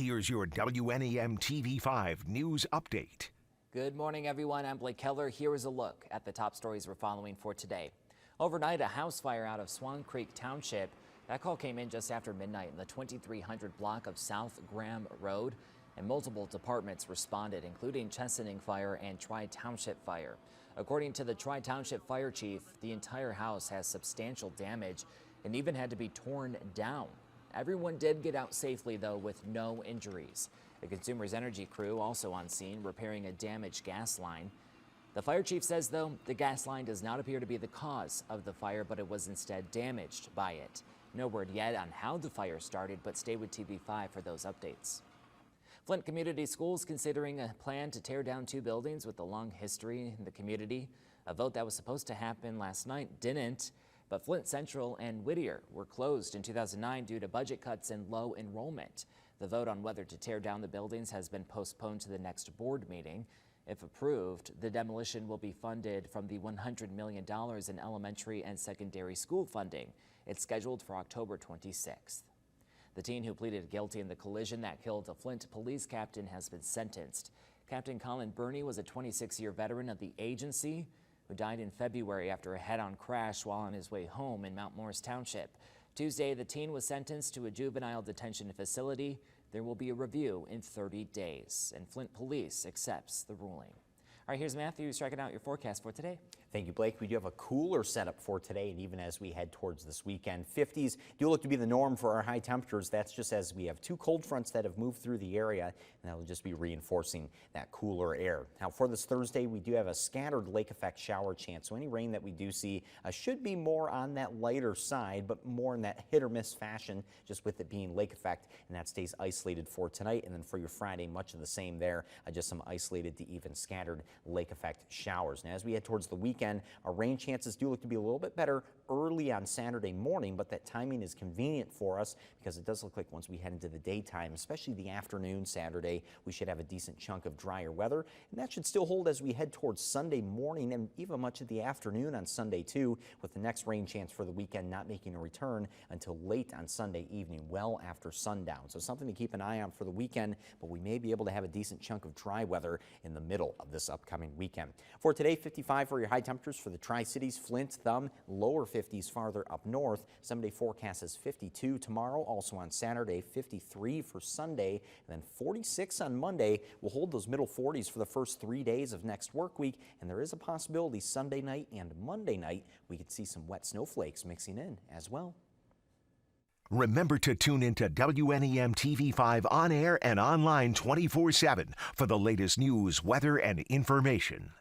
here's your WNEM TV5 news update. Good morning, everyone. I'm Blake Keller. Here is a look at the top stories we're following for today. Overnight, a house fire out of Swan Creek Township. That call came in just after midnight in the 2300 block of South Graham Road, and multiple departments responded, including Chesaning Fire and Tri-Township Fire. According to the Tri-Township Fire Chief, the entire house has substantial damage and even had to be torn down. Everyone did get out safely, though, with no injuries. The Consumers Energy crew also on scene repairing a damaged gas line. The fire chief says, though, the gas line does not appear to be the cause of the fire, but it was instead damaged by it. No word yet on how the fire started, but stay with TV5 for those updates. Flint Community Schools considering a plan to tear down two buildings with a long history in the community. A vote that was supposed to happen last night didn't, but Flint Central and Whittier were closed in 2009 due to budget cuts and low enrollment. The vote on whether to tear down the buildings has been postponed to the next board meeting. If approved, the demolition will be funded from the $100 million in elementary and secondary school funding. It's scheduled for October 26th. The teen who pleaded guilty in the collision that killed a Flint police captain has been sentenced. Captain Colin Burney was a 26-year veteran of the agency who died in February after a head-on crash while on his way home in Mount Morris Township. Tuesday, the teen was sentenced to a juvenile detention facility. There will be a review in 30 days, and Flint Police accepts the ruling. All right, here's Matthew checking out your forecast for today. Thank you, Blake. We do have a cooler setup for today, and even as we head towards this weekend, 50s do look to be the norm for our high temperatures. That's just as we have two cold fronts that have moved through the area, and that will just be reinforcing that cooler air. Now, for this Thursday, we do have a scattered lake effect shower chance, so any rain that we do see should be more on that lighter side, but more in that hit or miss fashion, just with it being lake effect, and that stays isolated for tonight. And then for your Friday, much of the same there, just some isolated to even scattered lake effect showers. Now, as we head towards the weekend, our rain chances do look to be a little bit better early on Saturday morning, but that timing is convenient for us because it does look like once we head into the daytime, especially the afternoon Saturday, we should have a decent chunk of drier weather, and that should still hold as we head towards Sunday morning and even much of the afternoon on Sunday too, with the next rain chance for the weekend not making a return until late on Sunday evening, well after sundown. So something to keep an eye on for the weekend, but we may be able to have a decent chunk of dry weather in the middle of this upcoming weekend. For today, 55 for your high temperatures for the Tri-Cities, Flint, Thumb, lower 50s farther up north. 7-day forecast is 52 tomorrow, also on Saturday, 53 for Sunday, and then 46 on Monday. We'll hold those middle 40s for the first 3 days of next work week, and there is a possibility Sunday night and Monday night we could see some wet snowflakes mixing in as well. Remember to tune into WNEM TV5 on air and online 24/7 for the latest news, weather, and information.